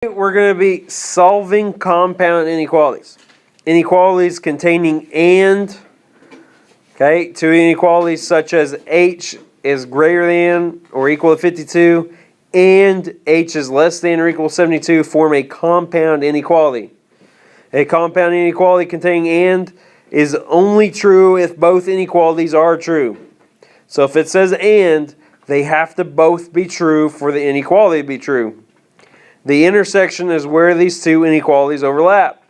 We're going to be solving compound inequalities. Inequalities containing and, okay, two inequalities such as h is greater than or equal to 52 and h is less than or equal to 72 form a compound inequality. A compound inequality containing and is only true if both inequalities are true. So if it says and, they have to both be true for the inequality to be true. The intersection is where these two inequalities overlap.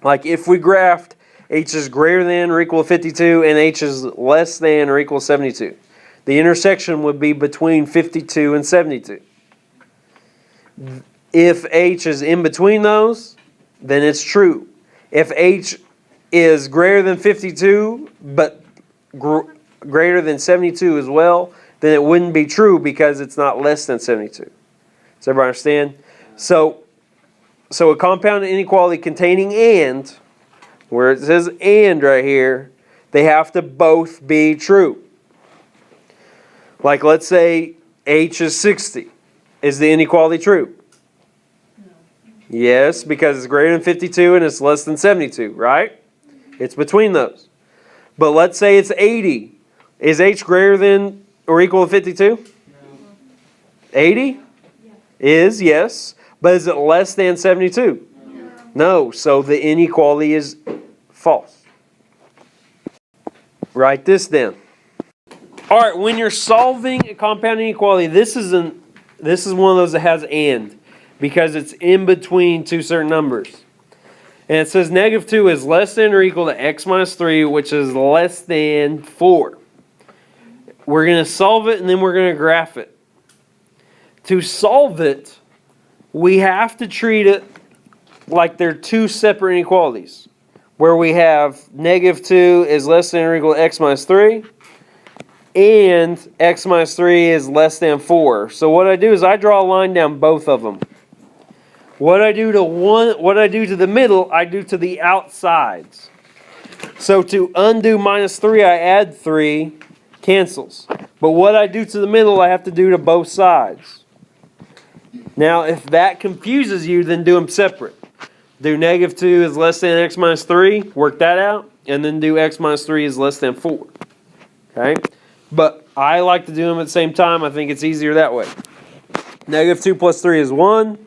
Like if we graphed h is greater than or equal to 52 and h is less than or equal to 72. The intersection would be between 52 and 72. If h is in between those, then it's true. If h is greater than 52 but greater than 72 as well, then it wouldn't be true because it's not less than 72. Does everybody understand? So a compound inequality containing and, where it says and right here, they have to both be true. Like let's say h is 60. Is the inequality true? No. Yes, because it's greater than 52 and it's less than 72, right? It's between those. But let's say it's 80. Is h greater than or equal to 52? No. 80? Is, yes. But is it less than 72? No. So the inequality is false. Write this down. Alright, when you're solving a compound inequality, this is one of those that has and, because it's in between two certain numbers. And it says negative 2 is less than or equal to x minus 3, which is less than 4. We're going to solve it and then we're going to graph it. To solve it, we have to treat it like they're two separate inequalities, where we have negative 2 is less than or equal to x minus 3, and x minus 3 is less than 4. So what I do is I draw a line down both of them. What I do to the middle, I do to the outsides. So to undo minus 3, I add 3, cancels. But what I do to the middle, I have to do to both sides. Now, if that confuses you, then do them separate. Do negative 2 is less than x minus 3, work that out, and then do x minus 3 is less than 4. Okay? But I like to do them at the same time. I think it's easier that way. Negative 2 plus 3 is 1,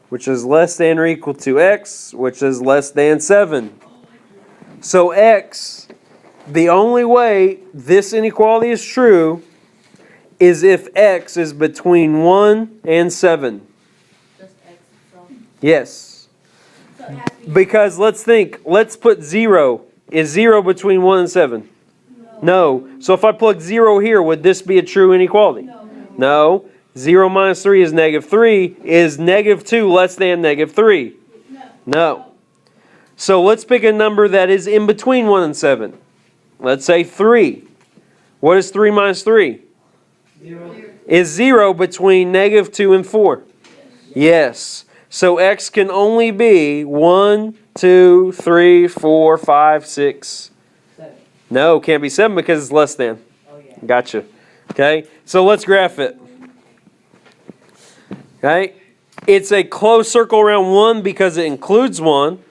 which is less than or equal to x, which is less than 7. So x, the only way this inequality is true is if x is between 1 and 7. Just x itself? Yes. So it has to be Because let's put 0. Is 0 between 1 and 7? No. So if I plug 0 here, would this be a true inequality? No. 0 minus 3 is negative 3. Is negative 2 less than negative 3? No. So let's pick a number that is in between 1 and 7. Let's say 3. What is 3 minus 3? 0. Is 0 between negative 2 and 4? Yes. So x can only be 1, 2, 3, 4, 5, 6. 7. No, can't be 7 because it's less than. Oh, yeah. Gotcha. Okay, so let's graph it. Okay, it's a closed circle around 1 because it includes 1,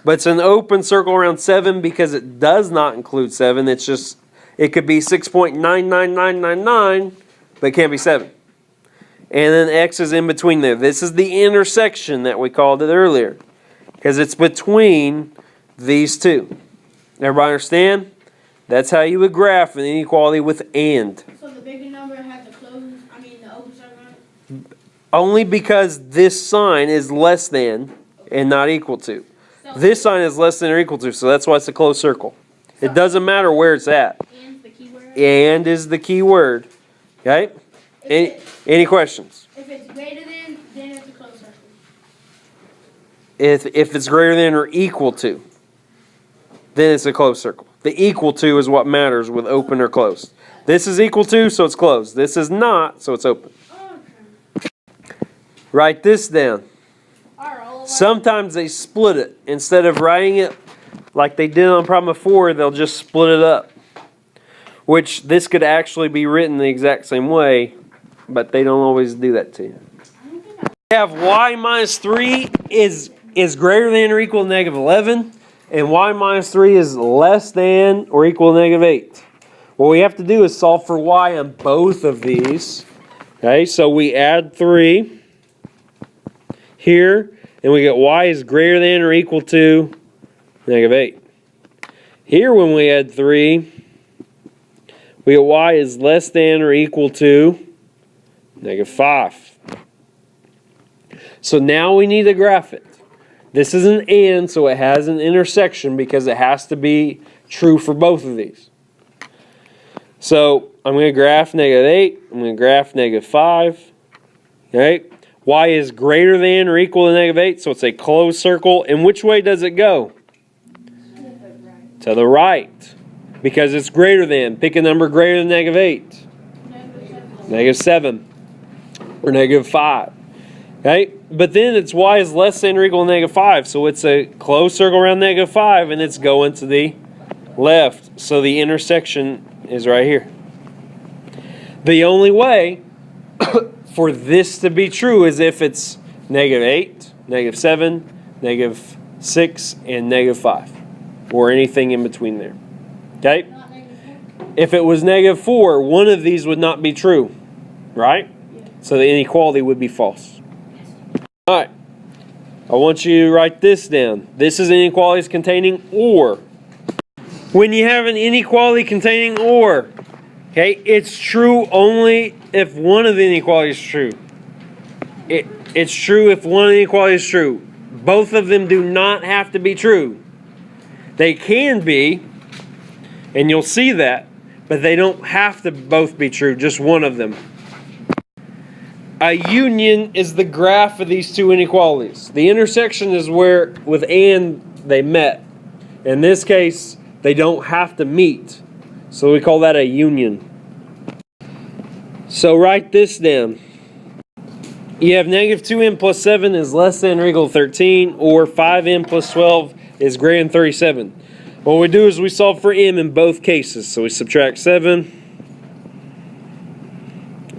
but it's an open circle around 7 because it does not include 7. It's just, it could be 6.99999, but it can't be 7. And then x is in between there. This is the intersection that we called it earlier, because it's between these two. Everybody understand? That's how you would graph an inequality with and. So the bigger number has the open circle on it? Only because this sign is less than and not equal to. So This sign is less than or equal to, so that's why it's a closed circle. It doesn't matter where it's at. and's the key word? And is the key word. Okay? Any questions? If it's greater than, then it's a closed circle. If it's greater than or equal to, then it's a closed circle. The equal to is what matters with open or closed. This is equal to, so it's closed. This is not, so it's open. Oh, okay. Write this down. Alright, Sometimes they split it. Instead of writing it like they did on problem 4, they'll just split it up. Which this could actually be written the exact same way, but they don't always do that to you. We have y minus 3 is greater than or equal to negative 11, and y minus 3 is less than or equal to negative 8. What we have to do is solve for y on both of these. Okay, so we add 3 here, and we get y is greater than or equal to negative 8. Here, when we add 3, we get y is less than or equal to negative 5. So now we need to graph it. This is an and, so it has an intersection because it has to be true for both of these. So I'm going to graph negative 8. I'm going to graph negative 5. Okay? Y is greater than or equal to negative 8, so it's a closed circle. And which way does it go? To the right. Because it's greater than. Pick a number greater than negative 8. Negative 7. Or negative 5. Okay? But then it's y is less than or equal to negative 5. So it's a closed circle around negative 5, and it's going to the left. So the intersection is right here. The only way for this to be true is if it's negative 8, negative 7, negative 6, and negative 5. Or anything in between there. Okay? If it was negative 4, one of these would not be true. Right? So the inequality would be false. Alright, I want you to write this down. This is inequalities containing or. When you have an inequality containing or, okay, it's true only if one of the inequalities is true. It's true if one inequality is true. Both of them do not have to be true. They can be, and you'll see that, but they don't have to both be true, just one of them. A union is the graph of these two inequalities. The intersection is where, with and, they met. In this case, they don't have to meet. So we call that a union. So write this down. You have negative 2m plus 7 is less than or equal to 13, or 5m plus 12 is greater than 37. What we do is we solve for m in both cases. So we subtract 7.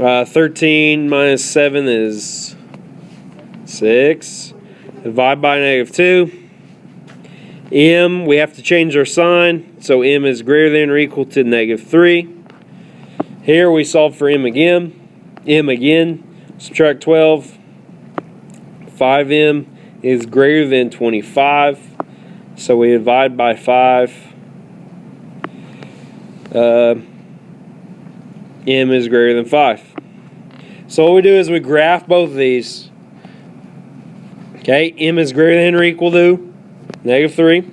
13 minus 7 is 6. Divide by negative 2. M, we have to change our sign. So m is greater than or equal to negative 3. Here we solve for m again. M again. Subtract 12. 5m is greater than 25. So we divide by 5. M is greater than 5. So what we do is we graph both of these. Okay, m is greater than or equal to negative 3.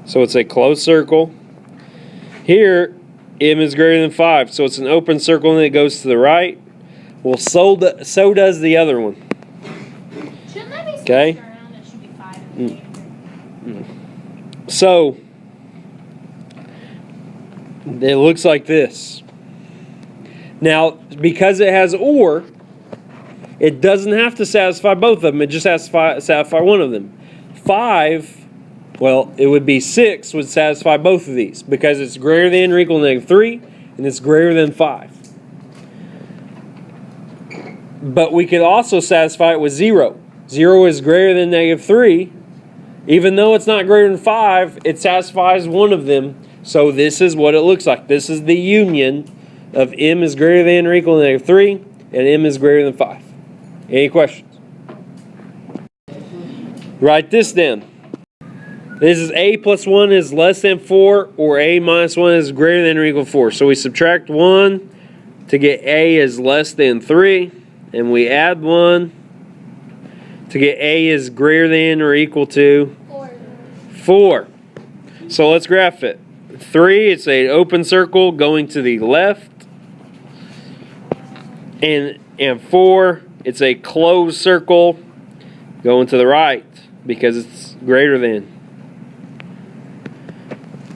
So it's a closed circle. Here, m is greater than 5. So it's an open circle and it goes to the right. Well, so does the other one. Shouldn't that be switched Okay. around? It should be 5 and So it looks like this. Now, because it has or, it doesn't have to satisfy both of them. It just has to satisfy one of them. 5, well, it would be 6 would satisfy both of these because it's greater than or equal to negative 3 and it's greater than 5. But we could also satisfy it with 0. 0 is greater than negative 3. Even though it's not greater than 5, it satisfies one of them. So this is what it looks like. This is the union of m is greater than or equal to negative 3 and m is greater than 5. Any questions? Write this down. This is a plus 1 is less than 4, or a minus 1 is greater than or equal to 4. So we subtract 1 to get a is less than 3, and we add 1 to get a is greater than or equal to 4. So let's graph it. 3, it's an open circle going to the left. And 4, it's a closed circle going to the right because it's greater than.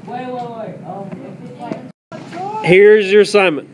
Wait. Here's your assignment.